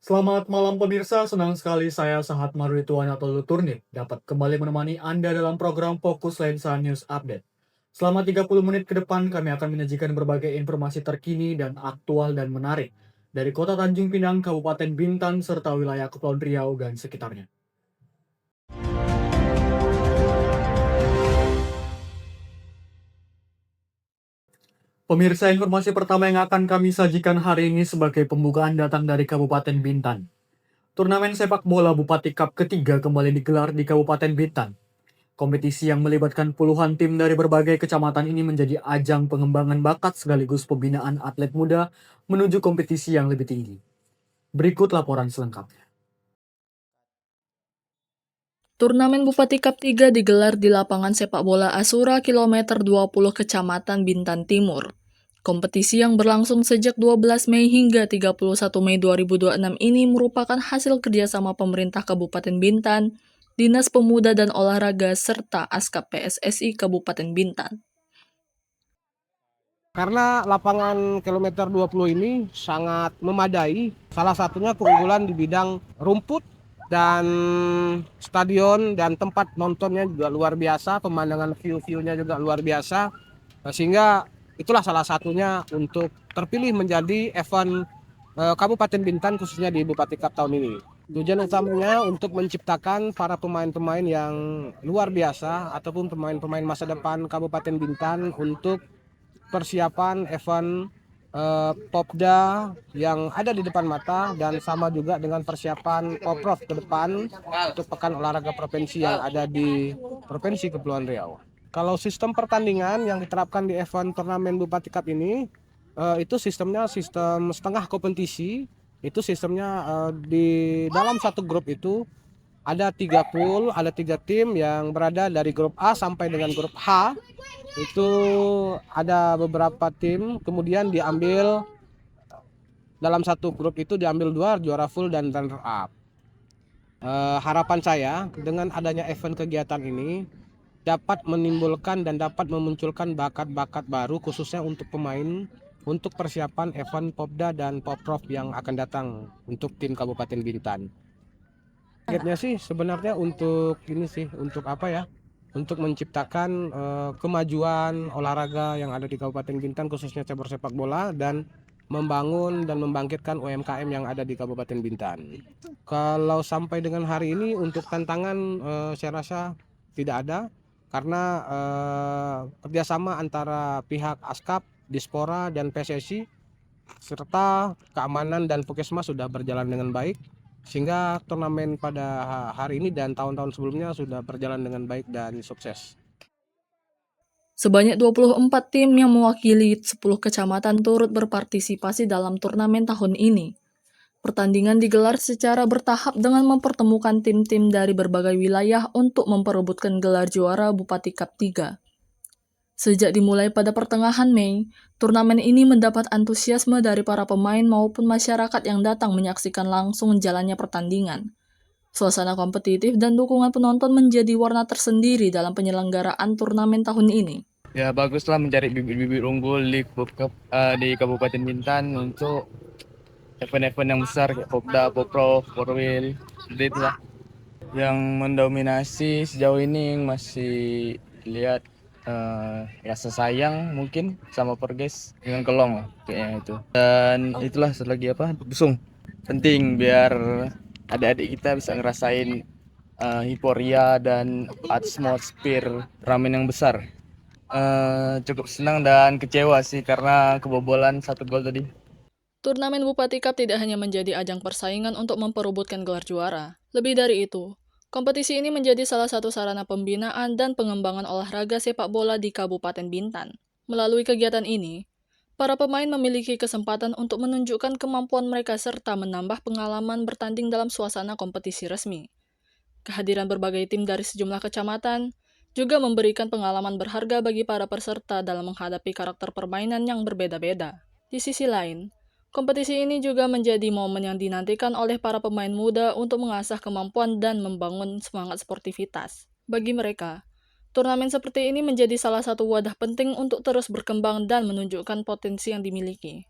Selamat malam pemirsa, senang sekali saya Sahat Marwituan atau Turnip dapat kembali menemani Anda dalam program Fokus Lensa News Update. Selama 30 menit ke depan kami akan menyajikan berbagai informasi terkini dan aktual dan menarik dari Kota Tanjung Pinang, Kabupaten Bintan, serta wilayah Kepulauan Riau dan sekitarnya. Pemirsa, informasi pertama yang akan kami sajikan hari ini sebagai pembukaan datang dari Kabupaten Bintan. Turnamen sepak bola Bupati Cup ketiga kembali digelar di Kabupaten Bintan. Kompetisi yang melibatkan puluhan tim dari berbagai kecamatan ini menjadi ajang pengembangan bakat sekaligus pembinaan atlet muda menuju kompetisi yang lebih tinggi. Berikut laporan selengkapnya. Turnamen Bupati Cup 3 digelar di lapangan sepak bola Asura kilometer 20 Kecamatan Bintan Timur. Kompetisi yang berlangsung sejak 12 Mei hingga 31 Mei 2026 ini merupakan hasil kerjasama pemerintah Kabupaten Bintan, Dinas Pemuda dan Olahraga, serta Askap PSSI Kabupaten Bintan. Karena lapangan kilometer 20 ini sangat memadai, salah satunya keunggulan di bidang rumput dan stadion dan tempat nontonnya juga luar biasa, pemandangan view-nya juga luar biasa, sehingga itulah salah satunya untuk terpilih menjadi event Kabupaten Bintan khususnya di Bupati Cup tahun ini. Tujuan utamanya untuk menciptakan para pemain-pemain yang luar biasa ataupun pemain-pemain masa depan Kabupaten Bintan untuk persiapan event Popda yang ada di depan mata dan sama juga dengan persiapan Poprov ke depan untuk pekan olahraga provinsi yang ada di Provinsi Kepulauan Riau. Kalau sistem pertandingan yang diterapkan di event turnamen Bupati Cup ini itu sistemnya sistem setengah kompetisi. Itu sistemnya di dalam satu grup itu ada 3 pool, ada 3 tim yang berada dari grup A sampai dengan grup H. Itu ada beberapa tim, kemudian diambil dalam satu grup itu diambil 2 juara full dan runner up. Harapan saya dengan adanya event kegiatan ini dapat menimbulkan dan dapat memunculkan bakat-bakat baru khususnya untuk pemain untuk persiapan event Popda dan Poprov yang akan datang untuk tim Kabupaten Bintan. Targetnya sih sebenarnya untuk ini sih, untuk apa ya? Untuk menciptakan kemajuan olahraga yang ada di Kabupaten Bintan khususnya cabur sepak bola dan membangun dan membangkitkan UMKM yang ada di Kabupaten Bintan. Kalau sampai dengan hari ini untuk tantangan saya rasa tidak ada karena kerjasama antara pihak Askap, Dispora dan PSSI serta keamanan dan Puskesmas sudah berjalan dengan baik. Sehingga turnamen pada hari ini dan tahun-tahun sebelumnya sudah berjalan dengan baik dan sukses. Sebanyak 24 tim yang mewakili 10 kecamatan turut berpartisipasi dalam turnamen tahun ini. Pertandingan digelar secara bertahap dengan mempertemukan tim-tim dari berbagai wilayah untuk memperebutkan gelar juara Bupati Cup 3. Sejak dimulai pada pertengahan Mei, turnamen ini mendapat antusiasme dari para pemain maupun masyarakat yang datang menyaksikan langsung jalannya pertandingan. Suasana kompetitif dan dukungan penonton menjadi warna tersendiri dalam penyelenggaraan turnamen tahun ini. Ya baguslah mencari bibit-bibit unggul di Kabupaten Bintan untuk event-event yang besar kayak Popda, Poprov, Porwil, seperti itulah. Yang mendominasi sejauh ini masih lihat rasa sayang mungkin sama Perges dengan Kelong lah kayaknya itu. Dan itulah satu lagi apa? Busung. Penting biar adik-adik kita bisa ngerasain hiporia dan atmosfer ramen yang besar. Cukup senang dan kecewa sih karena kebobolan 1 gol tadi. Turnamen Bupati Cup tidak hanya menjadi ajang persaingan untuk memperebutkan gelar juara. Lebih dari itu, kompetisi ini menjadi salah satu sarana pembinaan dan pengembangan olahraga sepak bola di Kabupaten Bintan. Melalui kegiatan ini, para pemain memiliki kesempatan untuk menunjukkan kemampuan mereka serta menambah pengalaman bertanding dalam suasana kompetisi resmi. Kehadiran berbagai tim dari sejumlah kecamatan juga memberikan pengalaman berharga bagi para peserta dalam menghadapi karakter permainan yang berbeda-beda. Di sisi lain, kompetisi ini juga menjadi momen yang dinantikan oleh para pemain muda untuk mengasah kemampuan dan membangun semangat sportivitas. Bagi mereka, turnamen seperti ini menjadi salah satu wadah penting untuk terus berkembang dan menunjukkan potensi yang dimiliki.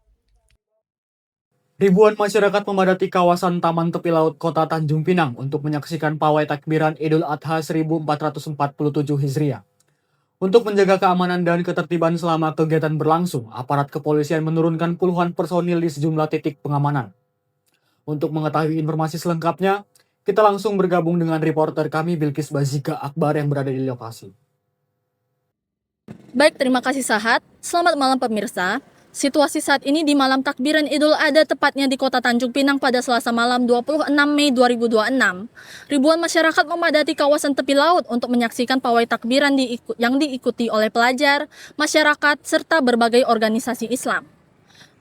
Ribuan masyarakat memadati kawasan Taman Tepi Laut Kota Tanjung Pinang untuk menyaksikan pawai takbiran Idul Adha 1447 Hijriah. Untuk menjaga keamanan dan ketertiban selama kegiatan berlangsung, aparat kepolisian menurunkan puluhan personil di sejumlah titik pengamanan. Untuk mengetahui informasi selengkapnya, kita langsung bergabung dengan reporter kami Bilkis Bazika Akbar yang berada di lokasi. Baik, terima kasih Sahat. Selamat malam pemirsa. Situasi saat ini di malam takbiran Idul Adha tepatnya di Kota Tanjung Pinang pada Selasa malam 26 Mei 2026. Ribuan masyarakat memadati kawasan tepi laut untuk menyaksikan pawai takbiran yang diikuti oleh pelajar, masyarakat, serta berbagai organisasi Islam.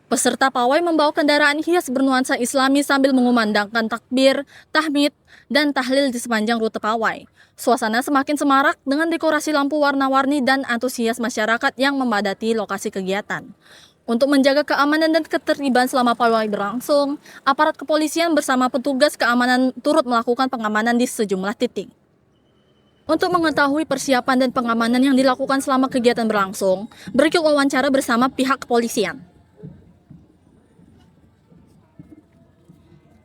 Peserta pawai membawa kendaraan hias bernuansa Islami sambil mengumandangkan takbir, tahmid, dan tahlil di sepanjang rute pawai. Suasana semakin semarak dengan dekorasi lampu warna-warni dan antusias masyarakat yang memadati lokasi kegiatan. Untuk menjaga keamanan dan ketertiban selama pawai berlangsung, aparat kepolisian bersama petugas keamanan turut melakukan pengamanan di sejumlah titik. Untuk mengetahui persiapan dan pengamanan yang dilakukan selama kegiatan berlangsung, berikut wawancara bersama pihak kepolisian.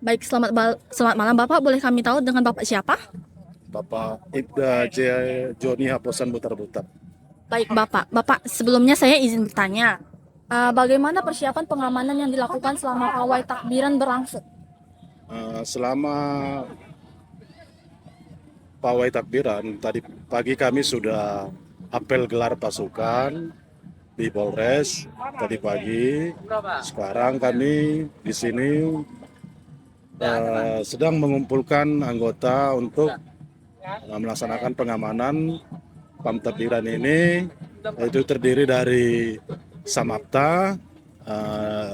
Baik, selamat malam Bapak. Boleh kami tahu dengan Bapak siapa? Bapak Ibda Joni Haposan Butar-Butar. Baik Bapak. Bapak, sebelumnya saya izin bertanya. Bagaimana persiapan pengamanan yang dilakukan selama pawai takbiran berlangsung? Selama pawai takbiran, tadi pagi kami sudah apel gelar pasukan di Polres tadi pagi. Sekarang kami di sini sedang mengumpulkan anggota untuk melaksanakan pengamanan PAM takbiran ini, yaitu terdiri dari Samapta,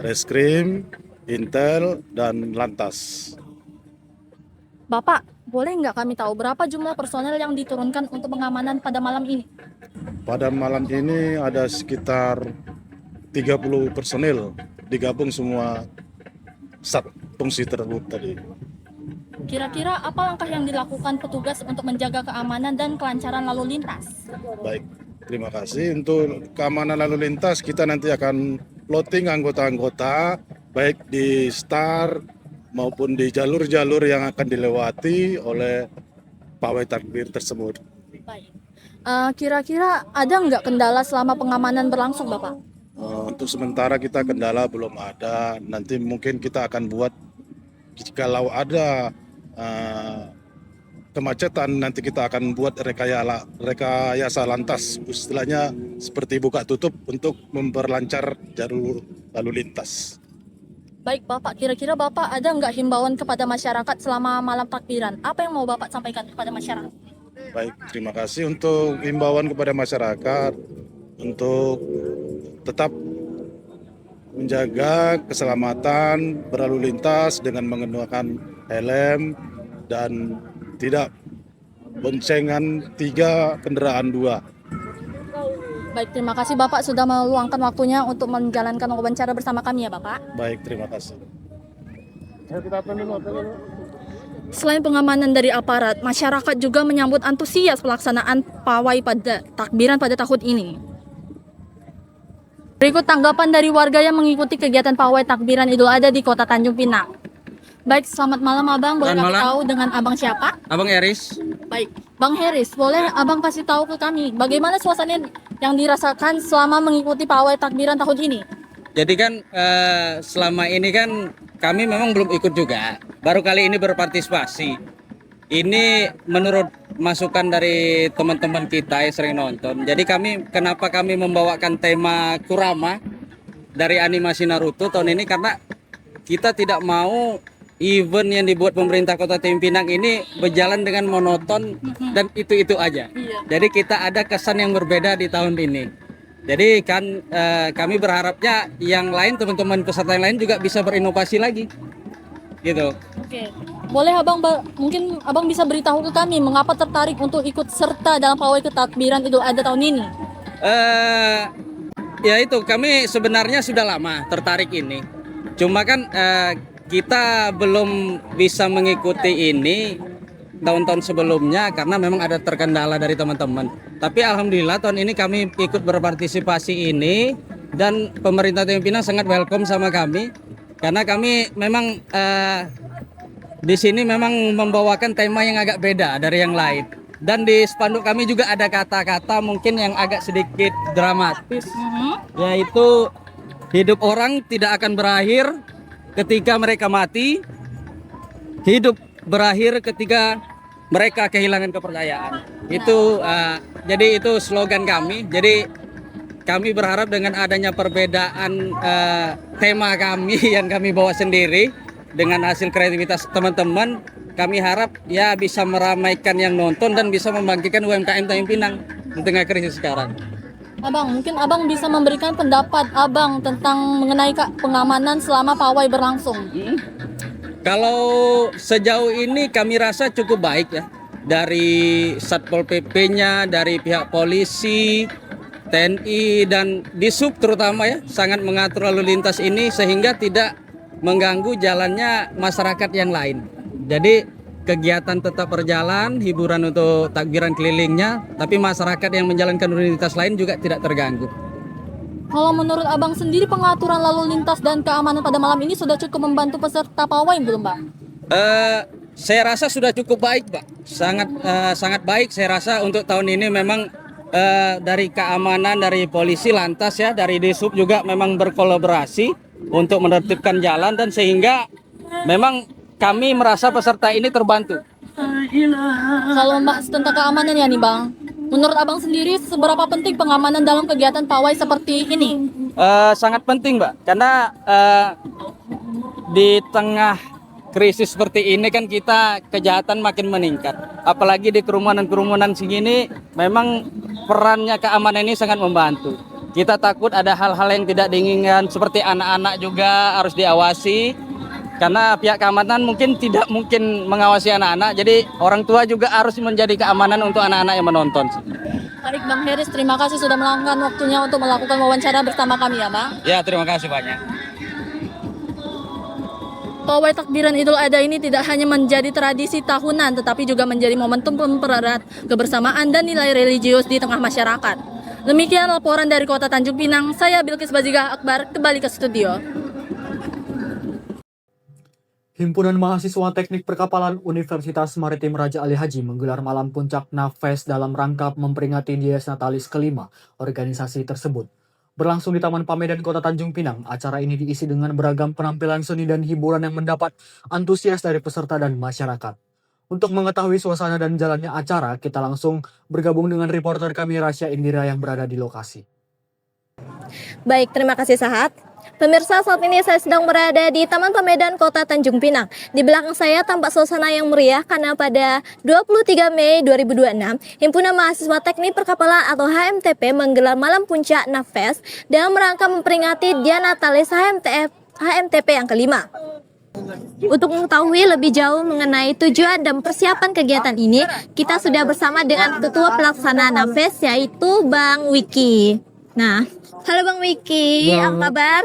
Reskrim, Intel, dan Lantas. Bapak, boleh nggak kami tahu berapa jumlah personel yang diturunkan untuk pengamanan pada malam ini? Pada malam ini ada sekitar 30 personil digabung semua sat fungsi tersebut tadi. Kira-kira apa langkah yang dilakukan petugas untuk menjaga keamanan dan kelancaran lalu lintas? Baik, terima kasih. Untuk keamanan lalu lintas kita nanti akan plotting anggota-anggota baik di start maupun di jalur-jalur yang akan dilewati oleh pawai takbir tersebut. Baik. Kira-kira ada nggak kendala selama pengamanan berlangsung, Bapak? Untuk sementara kita kendala belum ada. Nanti mungkin kita akan buat jikalau ada kemacetan, nanti kita akan buat rekayasa lantas, istilahnya seperti buka tutup untuk memperlancar jalur lalu lintas. Baik Bapak, kira-kira Bapak ada nggak himbauan kepada masyarakat selama malam takbiran? Apa yang mau Bapak sampaikan kepada masyarakat? Baik, terima kasih untuk himbauan kepada masyarakat untuk tetap menjaga keselamatan berlalu lintas dengan menggunakan helm dan tidak boncengan 3 kendaraan 2. Baik, terima kasih Bapak sudah meluangkan waktunya untuk menjalankan wawancara bersama kami ya Bapak. Baik, terima kasih. Selain pengamanan dari aparat, masyarakat juga menyambut antusias pelaksanaan pawai pada takbiran pada tahun ini. Berikut tanggapan dari warga yang mengikuti kegiatan pawai takbiran Idul Adha di Kota Tanjung Pinang. Baik, selamat malam Abang. Boleh kami tahu dengan Abang siapa? Abang Eris. Baik, Bang Heris, boleh Abang kasih tahu ke kami bagaimana suasana yang dirasakan selama mengikuti pawai takbiran tahun ini? Jadi kan selama ini kan kami memang belum ikut juga. Baru kali ini berpartisipasi. Ini menurut masukan dari teman-teman kita yang sering nonton. Jadi kenapa kami membawakan tema Kurama dari animasi Naruto tahun ini, karena kita tidak mau event yang dibuat pemerintah Kota Tanjung Pinang ini berjalan dengan monoton dan itu-itu aja. Jadi kita ada kesan yang berbeda di tahun ini. Jadi kan kami berharapnya yang lain, teman-teman peserta yang lain juga bisa berinovasi lagi. Gitu. Oke. Boleh mungkin Abang bisa beritahu ke kami mengapa tertarik untuk ikut serta dalam pawai ketakbiran Idul Adha tahun ini? Ya itu, kami sebenarnya sudah lama tertarik ini. Cuma kan kita belum bisa mengikuti ini tahun-tahun sebelumnya karena memang ada terkendala dari teman-teman. Tapi alhamdulillah tahun ini kami ikut berpartisipasi ini dan pemerintah Tanjung Pinang sangat welcome sama kami. karena kami memang di sini memang membawakan tema yang agak beda dari yang lain. Dan di spanduk kami juga ada kata-kata mungkin yang agak sedikit dramatis, yaitu hidup orang tidak akan berakhir ketika mereka mati, hidup berakhir ketika mereka kehilangan kepercayaan. Itu jadi itu slogan kami. Jadi kami berharap dengan adanya perbedaan tema kami yang kami bawa sendiri dengan hasil kreativitas teman-teman, kami harap ya bisa meramaikan yang nonton dan bisa membangkitkan UMKM Tanjung Pinang di tengah krisis sekarang. Abang, mungkin abang bisa memberikan pendapat abang tentang mengenai pengamanan selama pawai berlangsung. Kalau sejauh ini kami rasa cukup baik ya. Dari Satpol PP-nya, dari pihak polisi, TNI dan Disub terutama ya sangat mengatur lalu lintas ini sehingga tidak mengganggu jalannya masyarakat yang lain. Jadi kegiatan tetap berjalan, hiburan untuk takbiran kelilingnya, tapi masyarakat yang menjalankan lalu lintas lain juga tidak terganggu. Kalau menurut abang sendiri pengaturan lalu lintas dan keamanan pada malam ini sudah cukup membantu peserta pawai belum, Pak? Saya rasa sudah cukup baik, Pak. Sangat baik saya rasa untuk tahun ini memang dari keamanan dari polisi lantas ya, dari Disub juga memang berkolaborasi untuk menertibkan jalan dan sehingga memang kami merasa peserta ini terbantu. Kalau Mbak tentang keamanan ya nih, Bang. Menurut abang sendiri seberapa penting pengamanan dalam kegiatan pawai seperti ini? Sangat penting, Mbak, karena di tengah krisis seperti ini kan kita kejahatan makin meningkat. Apalagi di kerumunan-kerumunan segini memang perannya keamanan ini sangat membantu. Kita takut ada hal-hal yang tidak diinginkan seperti anak-anak juga harus diawasi. Karena pihak keamanan mungkin tidak mungkin mengawasi anak-anak, jadi orang tua juga harus menjadi keamanan untuk anak-anak yang menonton. Baik Bang Heris, terima kasih sudah meluangkan waktunya untuk melakukan wawancara bersama kami ya Bang. Ya, terima kasih banyak. Pawai takbiran Idul Adha ini tidak hanya menjadi tradisi tahunan, tetapi juga menjadi momentum mempererat kebersamaan dan nilai religius di tengah masyarakat. Demikian laporan dari Kota Tanjung Pinang, saya Bilkis Bazigah Akbar, kembali ke studio. Himpunan Mahasiswa Teknik Perkapalan Universitas Maritim Raja Ali Haji menggelar malam puncak NAFES dalam rangka memperingati Dies Natalis kelima organisasi tersebut. Berlangsung di Taman Pamedan Kota Tanjung Pinang, acara ini diisi dengan beragam penampilan seni dan hiburan yang mendapat antusias dari peserta dan masyarakat. Untuk mengetahui suasana dan jalannya acara, kita langsung bergabung dengan reporter kami Rasya Indira yang berada di lokasi. Baik, terima kasih Sahat. Pemirsa, saat ini saya sedang berada di Taman Pamedan Kota Tanjung Pinang. Di belakang saya tampak suasana yang meriah karena pada 23 Mei 2026, Himpunan Mahasiswa Teknik Perkapalan atau HMTP menggelar malam puncak NAFES dalam rangka memperingati Dies Natalis HMTP yang kelima. Untuk mengetahui lebih jauh mengenai tujuan dan persiapan kegiatan ini, kita sudah bersama dengan Ketua Pelaksana NAFES yaitu Bang Wiki. Nah, halo Bang Wiki, apa kabar?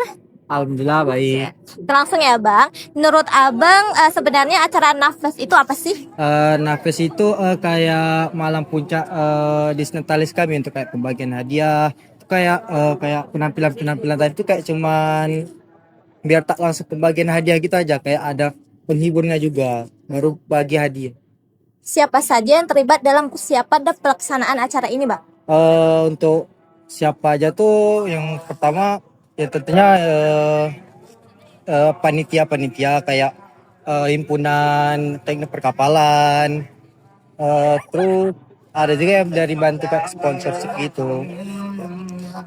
Alhamdulillah baik. Langsung ya Bang, menurut Abang sebenarnya acara NAFES itu apa sih? Nafes itu kayak malam puncak Dies Natalis kami untuk kayak pembagian hadiah. Itu kayak penampilan tadi itu kayak cuman biar tak langsung pembagian hadiah gitu aja, kayak ada penghiburnya juga baru bagi hadiah. Siapa saja yang terlibat dalam persiapan dan pelaksanaan acara ini Bang? Untuk siapa aja tuh yang pertama ya tentunya panitia-panitia kayak himpunan teknik perkapalan, terus ada juga yang dari bantu kayak sponsorship gitu.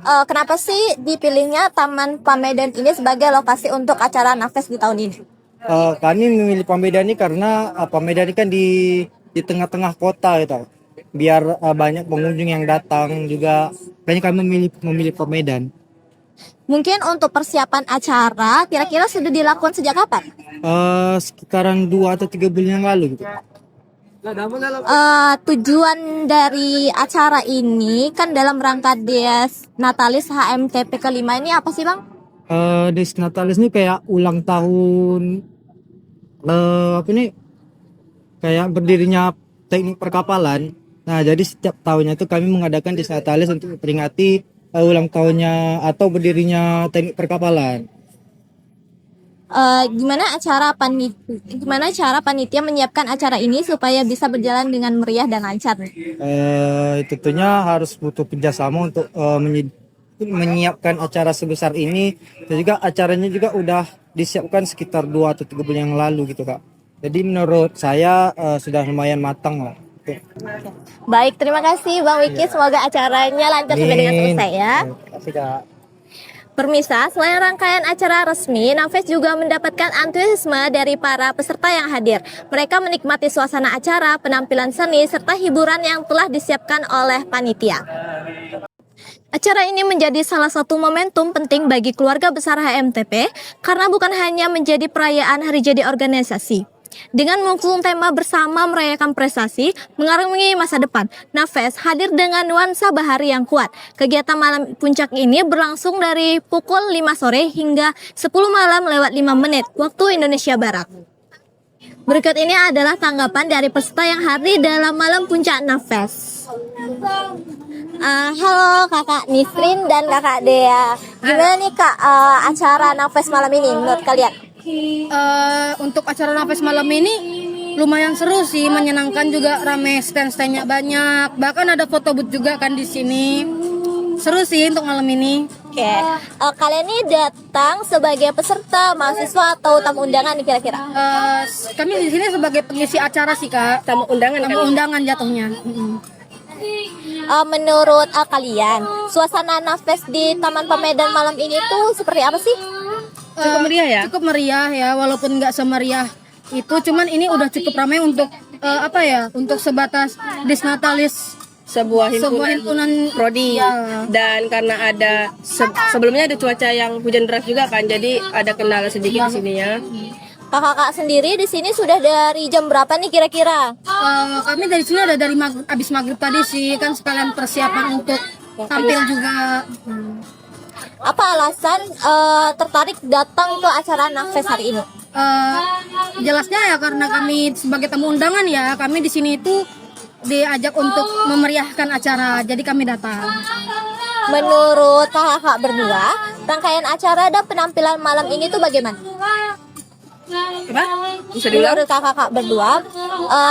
Kenapa sih dipilihnya Taman Pamedan ini sebagai lokasi untuk acara NAFES di tahun ini? Kami memilih Pamedan ini karena Pamedan ini kan di tengah-tengah kota gitu, biar banyak pengunjung yang datang juga, makanya kami memilih Pamedan. Mungkin untuk persiapan acara kira-kira sudah dilakukan sejak kapan? Sekitaran 2 atau 3 bulan yang lalu gitu. Tujuan dari acara ini kan dalam rangka Dies Natalis HMTP kelima ini apa sih Bang? Dies Natalis ini kayak ulang tahun kayak berdirinya teknik perkapalan. Nah, jadi setiap tahunnya itu kami mengadakan Dies Natalis untuk memperingati ulang tahunnya atau berdirinya teknik perkapalan. gimana cara panitia menyiapkan acara ini supaya bisa berjalan dengan meriah dan lancar? Tentunya harus butuh kerjasama untuk menyiapkan acara sebesar ini, dan juga acaranya juga udah disiapkan sekitar 2 atau 3 bulan yang lalu gitu Kak. Jadi menurut saya sudah lumayan matang lah. Oke. Baik, terima kasih Bang Wiki. Semoga acaranya lancar sampai dengan selesai ya. Terima kasih Kak. Permisa, selain rangkaian acara resmi, Nafes juga mendapatkan antusiasme dari para peserta yang hadir. Mereka menikmati suasana acara, penampilan seni, serta hiburan yang telah disiapkan oleh panitia. Acara ini menjadi salah satu momentum penting bagi keluarga besar HMTP karena bukan hanya menjadi perayaan hari jadi organisasi. Dengan mengusung tema bersama merayakan prestasi, mengarungi masa depan, Nafes hadir dengan nuansa bahari yang kuat. Kegiatan malam puncak ini berlangsung dari pukul 5 sore hingga 10 malam lewat 5 menit waktu Indonesia Barat. Berikut ini adalah tanggapan dari peserta yang hadir dalam malam puncak Nafes. Halo Kakak Nisrin dan Kakak Dea. Gimana nih Kak acara Nafes malam ini menurut kalian? Untuk acara Nafes malam ini lumayan seru sih, menyenangkan juga, rame, stand-standnya banyak, bahkan ada foto booth juga kan di sini. Seru sih untuk malam ini. Oke, kalian ini datang sebagai peserta, mahasiswa atau tamu undangan nih kira-kira? Kami di sini sebagai pengisi acara sih Kak. Tamu undangan jatuhnya. Menurut kalian, suasana Nafes di Taman Pemedan malam ini tuh seperti apa sih? Cukup meriah ya? Cukup meriah ya, walaupun nggak semeriah itu, cuman ini udah cukup ramai untuk untuk sebatas disnatalis sebuah himpunan prodi ya. Dan karena ada sebelumnya ada cuaca yang hujan deras juga kan, jadi ada kendala sedikit di sini ya. Kakak sendiri di sini sudah dari jam berapa nih kira-kira? Kami dari sini ada dari abis maghrib tadi sih, kan sekalian persiapan untuk tampil juga. Apa alasan tertarik datang ke acara Nafes hari ini? Jelasnya ya karena kami sebagai tamu undangan ya, kami di sini itu diajak untuk memeriahkan acara, jadi kami datang. Menurut kakak berdua, rangkaian acara dan penampilan malam ini tuh bagaimana? Bisa diulang? Menurut kakak berdua,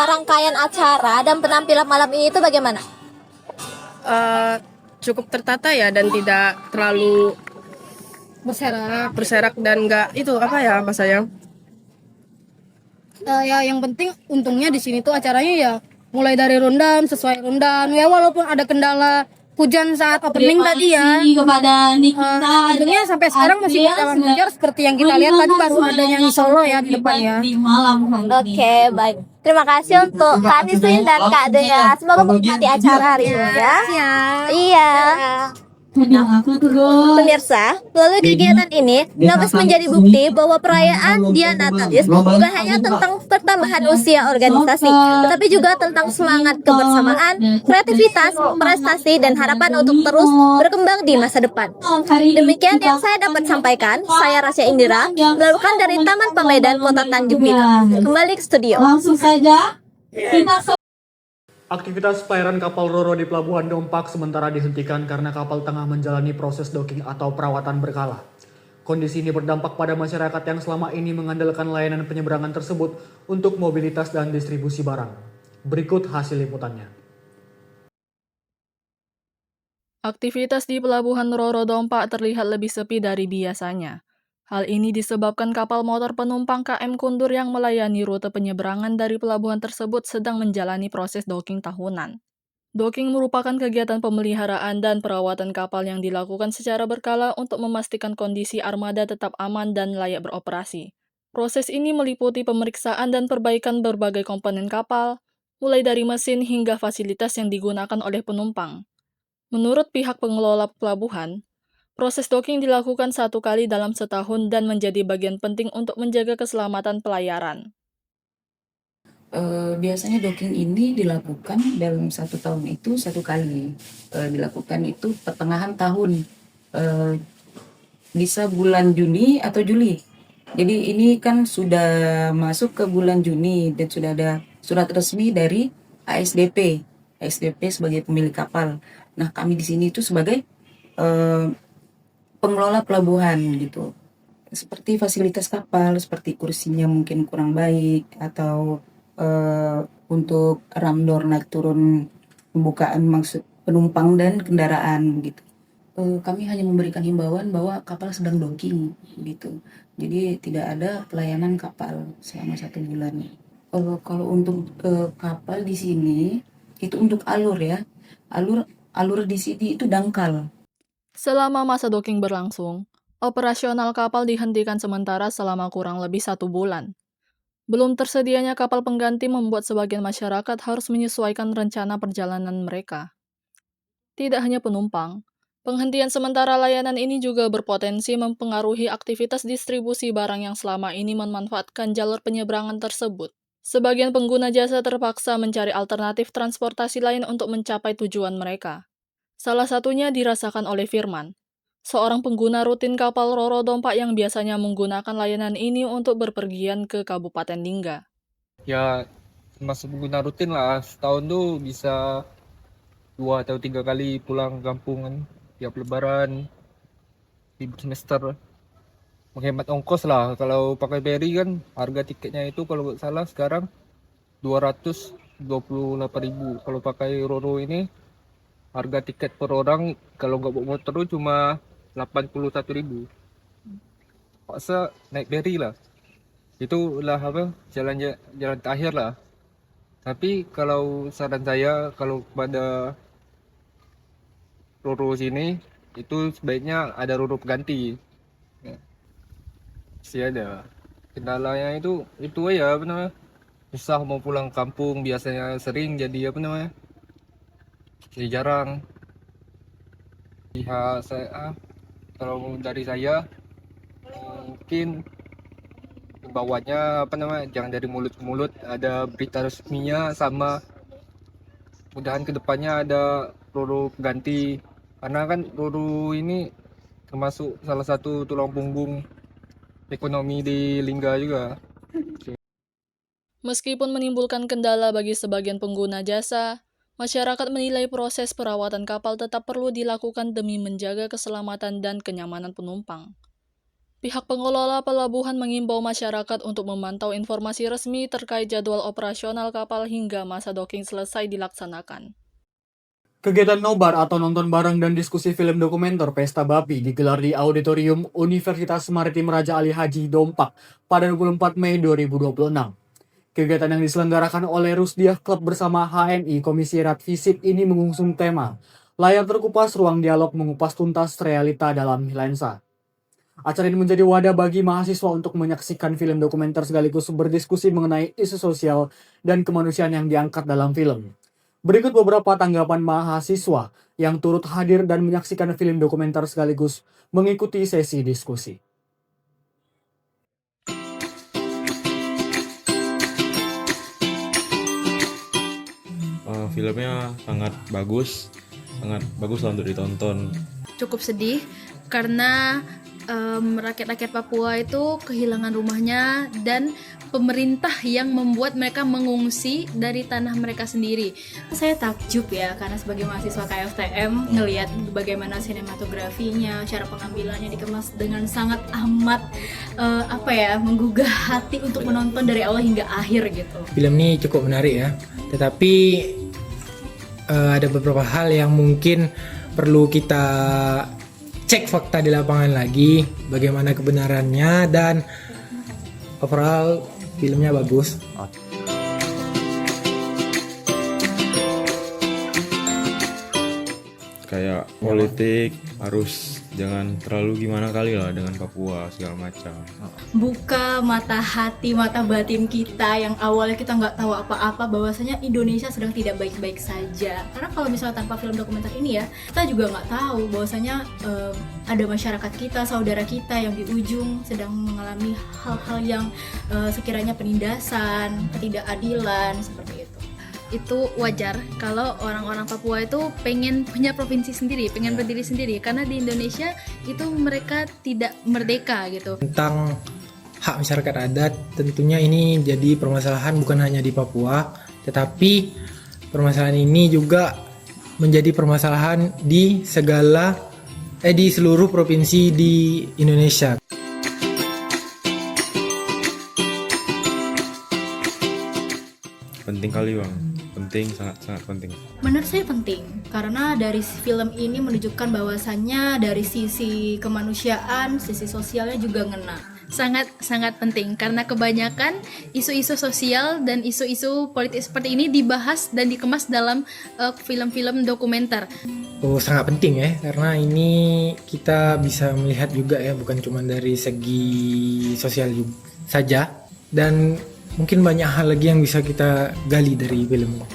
rangkaian acara dan penampilan malam ini tuh bagaimana? Cukup tertata ya, dan tidak terlalu berserak dan nggak itu bahasanya. Ya yang penting untungnya di sini tuh acaranya ya mulai dari rundown, sesuai rundown ya, walaupun ada kendala hujan saat opening tadi ya. Untungnya sampai sekarang masih berjalan lancar seperti yang kita lihat tadi, baru ada yang solo ya di depan ya. Oke, baik. Terima kasih untuk Kak Nisrin dan Kak Dea. Semoga menikmati acara hari ini ya. Iya. Pemirsa, melalui kegiatan ini, Nafes menjadi bukti bahwa perayaan Dia Natalis bukan hanya tentang pertambahan usia organisasi, tetapi juga tentang semangat kebersamaan, kreativitas, prestasi, dan harapan untuk terus berkembang di masa depan. Demikian yang saya dapat sampaikan. Saya Rasya Indira, melakukan dari Taman Pemedan Kota Tanjung Pinang. Kembali ke studio. Langsung saja kita Aktivitas pelayaran kapal Roro di Pelabuhan Dompak sementara dihentikan karena kapal tengah menjalani proses docking atau perawatan berkala. Kondisi ini berdampak pada masyarakat yang selama ini mengandalkan layanan penyeberangan tersebut untuk mobilitas dan distribusi barang. Berikut hasil liputannya. Aktivitas di Pelabuhan Roro Dompak terlihat lebih sepi dari biasanya. Hal ini disebabkan kapal motor penumpang KM Kundur yang melayani rute penyeberangan dari pelabuhan tersebut sedang menjalani proses docking tahunan. Docking merupakan kegiatan pemeliharaan dan perawatan kapal yang dilakukan secara berkala untuk memastikan kondisi armada tetap aman dan layak beroperasi. Proses ini meliputi pemeriksaan dan perbaikan berbagai komponen kapal, mulai dari mesin hingga fasilitas yang digunakan oleh penumpang. Menurut pihak pengelola pelabuhan, proses docking dilakukan 1 kali dalam setahun dan menjadi bagian penting untuk menjaga keselamatan pelayaran. Biasanya docking ini dilakukan dalam 1 tahun itu 1 kali. Dilakukan itu pertengahan tahun, bisa bulan Juni atau Juli. Jadi ini kan sudah masuk ke bulan Juni dan sudah ada surat resmi dari ASDP sebagai pemilik kapal. Nah kami di sini itu sebagai pengelola pelabuhan gitu. seperti fasilitas kapal, seperti kursinya mungkin kurang baik, atau untuk ramdor naik turun pembukaan maksud penumpang dan kendaraan gitu. Kami hanya memberikan himbauan bahwa kapal sedang docking gitu. Jadi tidak ada pelayanan kapal selama 1 bulan. Kalau untuk kapal di sini itu untuk alur ya. Alur di sini itu dangkal. Selama masa docking berlangsung, operasional kapal dihentikan sementara selama kurang lebih 1 bulan. Belum tersedianya kapal pengganti membuat sebagian masyarakat harus menyesuaikan rencana perjalanan mereka. Tidak hanya penumpang, penghentian sementara layanan ini juga berpotensi mempengaruhi aktivitas distribusi barang yang selama ini memanfaatkan jalur penyeberangan tersebut. Sebagian pengguna jasa terpaksa mencari alternatif transportasi lain untuk mencapai tujuan mereka. Salah satunya dirasakan oleh Firman, seorang pengguna rutin kapal Roro Dompak yang biasanya menggunakan layanan ini untuk berpergian ke Kabupaten Lingga. Ya masuk pengguna rutin lah, setahun tuh bisa 2 atau 3 kali pulang kampung kan, tiap lebaran, libur semester. Menghemat ongkos lah, kalau pakai ferry kan harga tiketnya itu kalau nggak salah sekarang 228.000. Kalau pakai Roro ini harga tiket per orang kalau nggak bawa motor tuh cuma 81.000. Paksa naik ferry lah. Itulah jalan terakhir lah. Tapi kalau saran saya kalau pada Roro sini itu sebaiknya ada Roro pengganti. Ya, masih ada. Kendalanya itu aja susah mau pulang kampung, biasanya sering jadi jadi jarang. Kalau dari saya mungkin himbauannya jangan dari mulut ke mulut, ada berita resminya, sama mudahan kedepannya ada Roro pengganti, karena kan Roro ini termasuk salah satu tulang punggung ekonomi di Lingga juga. Meskipun menimbulkan kendala bagi sebagian pengguna jasa, masyarakat menilai proses perawatan kapal tetap perlu dilakukan demi menjaga keselamatan dan kenyamanan penumpang. Pihak pengelola pelabuhan mengimbau masyarakat untuk memantau informasi resmi terkait jadwal operasional kapal hingga masa docking selesai dilaksanakan. Kegiatan nobar atau nonton bareng dan diskusi film dokumenter Pesta Babi digelar di Auditorium Universitas Maritim Raja Ali Haji Dompak pada 24 Mei 2026. Kegiatan yang diselenggarakan oleh Rusdiah Club bersama HMI Komisi Rat Visip ini mengusung tema Layar Terkupas, Ruang Dialog Mengupas Tuntas Realita dalam Lensa. Acara ini menjadi wadah bagi mahasiswa untuk menyaksikan film dokumenter sekaligus berdiskusi mengenai isu sosial dan kemanusiaan yang diangkat dalam film. Berikut beberapa tanggapan mahasiswa yang turut hadir dan menyaksikan film dokumenter sekaligus mengikuti sesi diskusi. Filmnya sangat bagus lah untuk ditonton. Cukup sedih karena rakyat-rakyat Papua itu kehilangan rumahnya dan pemerintah yang membuat mereka mengungsi dari tanah mereka sendiri. Saya takjub ya, karena sebagai mahasiswa KFTM ngelihat bagaimana sinematografinya, cara pengambilannya dikemas dengan sangat amat menggugah hati untuk menonton dari awal hingga akhir gitu. Film ini cukup menarik ya, tetapi ada beberapa hal yang mungkin perlu kita cek fakta di lapangan lagi, bagaimana kebenarannya, dan overall filmnya bagus. Kayak politik harus jangan terlalu gimana kali lah dengan Papua segala macam. Buka mata hati, mata batin kita yang awalnya kita nggak tahu apa-apa, bahwasanya Indonesia sedang tidak baik-baik saja. Karena kalau misalnya tanpa film dokumenter ini ya, kita juga nggak tahu bahwasanya ada masyarakat kita, saudara kita yang di ujung sedang mengalami hal-hal yang sekiranya penindasan, ketidakadilan seperti itu. Itu wajar kalau orang-orang Papua itu pengen punya provinsi sendiri, pengen berdiri sendiri, karena di Indonesia itu mereka tidak merdeka gitu. Tentang hak masyarakat adat, tentunya ini jadi permasalahan bukan hanya di Papua, tetapi permasalahan ini juga menjadi permasalahan di seluruh provinsi di Indonesia. penting kali bang, penting, sangat penting. Menurut saya penting, karena dari film ini menunjukkan bahwasannya dari sisi kemanusiaan, sisi sosialnya juga ngena. Sangat penting, karena kebanyakan isu-isu sosial dan isu-isu politik seperti ini dibahas dan dikemas dalam film-film dokumenter. Oh, sangat penting ya, karena ini kita bisa melihat juga ya, bukan cuma dari segi sosial saja, dan mungkin banyak hal lagi yang bisa kita gali dari film ini.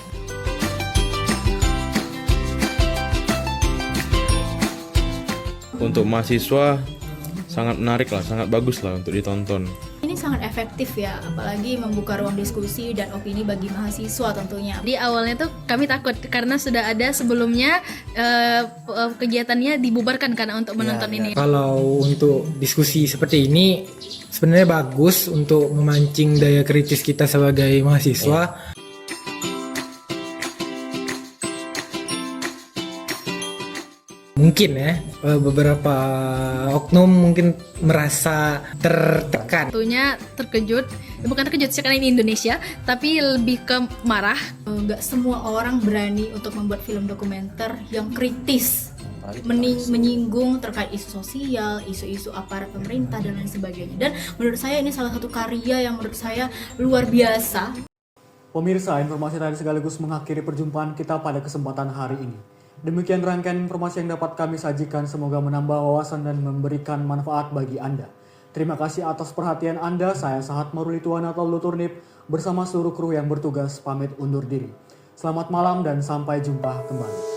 Untuk mahasiswa sangat menarik lah, sangat bagus lah untuk ditonton. Ini sangat efektif ya, apalagi membuka ruang diskusi dan opini bagi mahasiswa tentunya. Di awalnya tuh kami takut karena sudah ada sebelumnya kegiatannya dibubarkan karena untuk menonton ini. Kalau untuk diskusi seperti ini sebenarnya bagus untuk memancing daya kritis kita sebagai mahasiswa. Mungkin ya beberapa oknum mungkin merasa tertekan. Tentunya terkejut, bukan terkejut sih karena ini Indonesia, tapi lebih ke marah. Nggak semua orang berani untuk membuat film dokumenter yang kritis, menyinggung terkait isu sosial, isu-isu aparat pemerintah dan lain sebagainya. Dan menurut saya ini salah satu karya yang menurut saya luar biasa. Pemirsa, informasi tadi sekaligus mengakhiri perjumpaan kita pada kesempatan hari ini. Demikian rangkaian informasi yang dapat kami sajikan, semoga menambah wawasan dan memberikan manfaat bagi Anda. Terima kasih atas perhatian Anda, saya Sahat Marulituan atau Luturnip bersama seluruh kru yang bertugas pamit undur diri. Selamat malam dan sampai jumpa kembali.